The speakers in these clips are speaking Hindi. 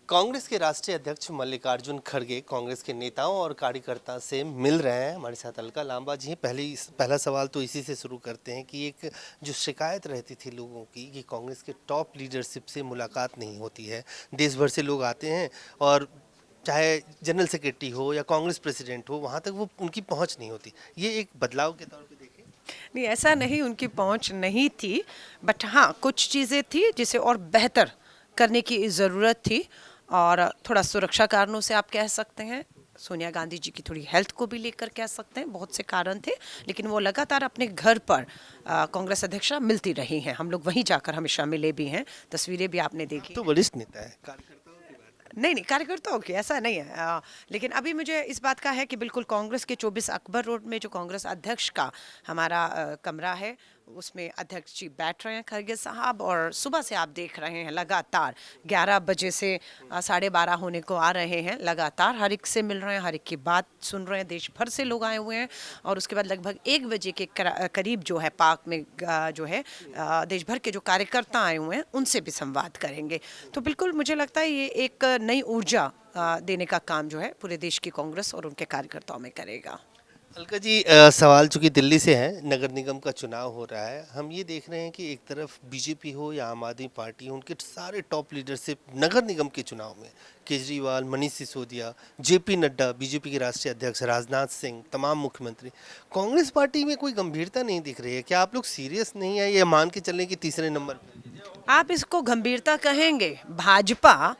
कांग्रेस के राष्ट्रीय अध्यक्ष मल्लिकार्जुन खड़गे कांग्रेस के नेताओं और कार्यकर्ता से मिल रहे हैं। हमारे साथ अलका लांबा जी हैं। पहला सवाल तो इसी से शुरू करते हैं कि एक जो शिकायत रहती थी लोगों की कि कांग्रेस के टॉप लीडरशिप से मुलाकात नहीं होती है। देश भर से लोग आते हैं और चाहे जनरल सेक्रेटरी हो या कांग्रेस प्रेसिडेंट हो, वहाँ तक वो उनकी पहुँच नहीं होती। ये एक बदलाव के तौर पर देखें। नहीं, ऐसा नहीं उनकी पहुंच नहीं थी, बट हाँ कुछ चीज़ें थी जिसे और बेहतर करने की ज़रूरत थी। और थोड़ा सुरक्षा कारणों से आप कह सकते हैं, सोनिया गांधी जी की थोड़ी हेल्थ को भी लेकर कह सकते हैं, बहुत से कारण थे। लेकिन वो लगातार अपने घर पर कांग्रेस अध्यक्षा मिलती रही हैं। हम लोग वहीं जाकर हमेशा मिले भी हैं, तस्वीरें भी आपने देखी। तो वरिष्ठ नेता है, कार्यकर्ताओं की बात नहीं कार्यकर्ताओं की ऐसा नहीं है। लेकिन अभी मुझे इस बात का है कि बिल्कुल कांग्रेस के 24 अकबर रोड में जो कांग्रेस अध्यक्ष का हमारा कमरा है, उसमें अध्यक्ष जी बैठ रहे हैं खड़गे साहब। और सुबह से आप देख रहे हैं लगातार 11 बजे से 12:30 होने को आ रहे हैं, लगातार हर एक से मिल रहे हैं, हर एक की बात सुन रहे हैं। देश भर से लोग आए हुए हैं। और उसके बाद लगभग 1 बजे के करीब जो है पार्क में जो है देश भर के जो कार्यकर्ता आए हुए हैं उनसे भी संवाद करेंगे। तो बिल्कुल मुझे लगता है ये एक नई ऊर्जा देने का काम जो है पूरे देश की कांग्रेस और उनके कार्यकर्ताओं में करेगा। अलका जी, सवाल चूंकि दिल्ली से है, नगर निगम का चुनाव हो रहा है। हम ये देख रहे हैं कि एक तरफ बीजेपी हो या आम आदमी पार्टी हो, उनके सारे टॉप लीडरशिप नगर निगम के चुनाव में, केजरीवाल, मनीष सिसोदिया, जेपी नड्डा, बीजेपी के राष्ट्रीय अध्यक्ष, राजनाथ सिंह, तमाम मुख्यमंत्री। कांग्रेस पार्टी में कोई गंभीरता नहीं दिख रही है। क्या आप लोग सीरियस नहीं है, ये मान के चलने की तीसरे नंबर पर? आप इसको गंभीरता कहेंगे? भाजपा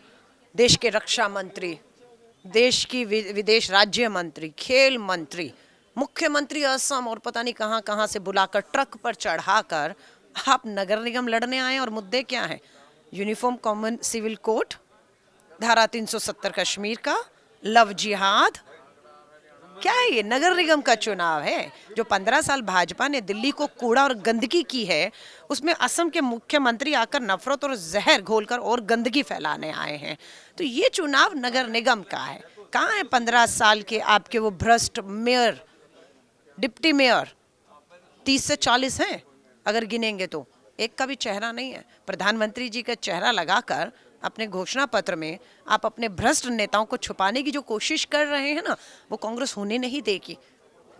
देश के रक्षा मंत्री, देश की विदेश राज्य मंत्री, खेल मंत्री, मुख्यमंत्री असम और पता नहीं कहां कहां से बुलाकर ट्रक पर चढ़ाकर आप नगर निगम लड़ने आए। और मुद्दे क्या हैं? यूनिफॉर्म कॉमन सिविल कोड, धारा 370 कश्मीर का, लव जिहाद। क्या है ये? नगर निगम का चुनाव है। जो 15 साल भाजपा ने दिल्ली को कूड़ा और गंदगी की है, उसमें असम के मुख्यमंत्री आकर नफरत और जहर घोलकर और गंदगी फैलाने आए हैं। तो ये चुनाव नगर निगम का है। कहाँ है 15 साल के आपके वो भ्रष्ट मेयर, डिप्टी मेयर? 30 से 40 हैं अगर गिनेंगे तो, एक का भी चेहरा नहीं है। प्रधानमंत्री जी का चेहरा लगाकर अपने घोषणा पत्र में आप अपने भ्रष्ट नेताओं को छुपाने की जो कोशिश कर रहे हैं ना, वो कांग्रेस होने नहीं देगी।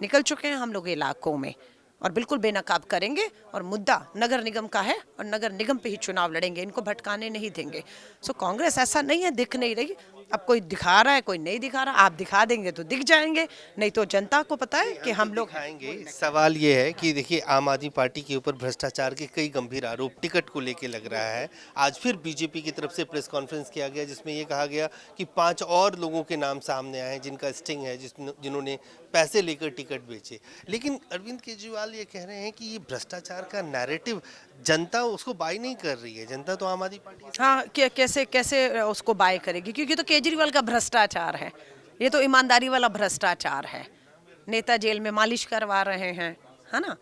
निकल चुके हैं हम लोग इलाकों में और बिल्कुल बेनकाब करेंगे। और मुद्दा नगर निगम का है और नगर निगम पे ही चुनाव लड़ेंगे, इनको भटकाने नहीं देंगे। सो कांग्रेस ऐसा नहीं है दिख नहीं रही। अब कोई दिखा रहा है, कोई नहीं दिखा रहा। आप दिखा देंगे तो दिख जाएंगे, नहीं तो जनता को पता है कि हम लोग दिखाएंगे। सवाल ये है कि देखिए, आम आदमी पार्टी के ऊपर भ्रष्टाचार के कई गंभीर आरोप टिकट को लेके लग रहा है। आज फिर बीजेपी की तरफ से प्रेस कॉन्फ्रेंस किया गया जिसमें ये कहा गया कि 5 और लोगों के नाम सामने आए हैं जिनका स्टिंग है, जिन्होंने पैसे लेकर टिकट बेचे। लेकिन अरविंद केजरीवाल ये कह रहे हैं कि ये भ्रष्टाचार का नैरेटिव जनता उसको बाय नहीं कर रही है। जनता तो आम आदमी पार्टी, हाँ कैसे कैसे उसको बाय करेगी? क्योंकि तो केजरीवाल का भ्रष्टाचार है, ये तो ईमानदारी वाला भ्रष्टाचार है। नेता जेल में मालिश करवा रहे हैं, है ना?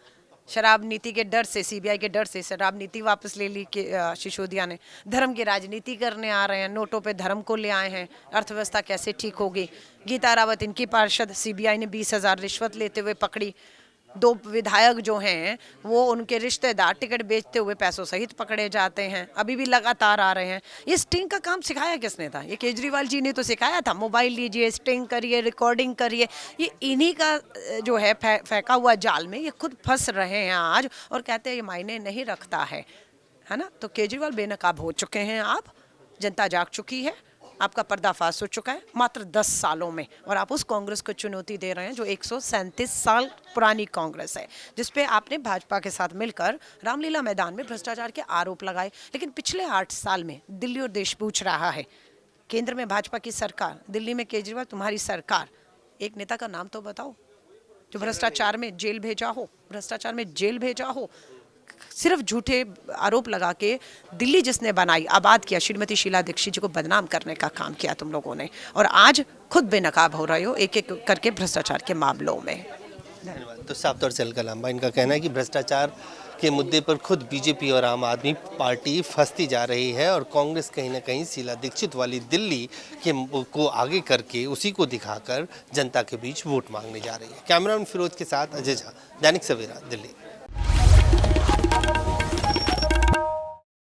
शराब नीति के डर से, सीबीआई के डर से शराब नीति वापस ले ली कि सिसोदिया ने। धर्म की राजनीति करने आ रहे हैं, नोटों पे धर्म को ले आए हैं। अर्थव्यवस्था कैसे ठीक होगी? गीता रावत इनकी पार्षद, सीबीआई ने 20,000 रिश्वत लेते हुए पकड़ी। 2 विधायक जो हैं वो उनके रिश्तेदार टिकट बेचते हुए पैसों सहित पकड़े जाते हैं, अभी भी लगातार आ रहे हैं। ये स्टिंग का काम सिखाया किसने था? ये केजरीवाल जी ने तो सिखाया था। मोबाइल लीजिए, स्टिंग करिए, रिकॉर्डिंग करिए। ये इन्हीं का जो है फेंका हुआ जाल में ये खुद फंस रहे हैं आज और कहते हैं ये मायने नहीं रखता है ना? तो केजरीवाल बेनकाब हो चुके हैं आप, जनता जाग चुकी है, आपका पर्दाफाश हो चुका है मात्र 10 सालों में। और आप उस कांग्रेस को चुनौती दे रहे हैं जो 137 साल पुरानी कांग्रेस है, जिसपे आपने भाजपा के साथ मिलकर रामलीला मैदान में भ्रष्टाचार के आरोप लगाए। लेकिन पिछले 8 साल में दिल्ली और देश पूछ रहा है, केंद्र में भाजपा की सरकार, दिल्ली में केजरीवाल तुम्हारी सरकार, एक नेता का नाम तो बताओ जो भ्रष्टाचार में जेल भेजा हो, भ्रष्टाचार में जेल भेजा हो। सिर्फ झूठे आरोप लगा के दिल्ली जिसने बनाई, आबाद किया, श्रीमती शीला दीक्षित जी को बदनाम करने का काम किया तुम लोगों ने। और आज खुद बेनकाब हो रहे हो एक एक करके भ्रष्टाचार के मामलों में। धन्यवाद। तो साफ तौर से अलका लांबा, इनका कहना है कि भ्रष्टाचार के मुद्दे पर खुद बीजेपी और आम आदमी पार्टी फंसती जा रही है और कांग्रेस कहीं ना कहीं शीला दीक्षित वाली दिल्ली के को आगे करके उसी को दिखाकर जनता के बीच वोट मांगने जा रही है। कैमरामैन फिरोज के साथ अजय झा, दैनिक सवेरा, दिल्ली।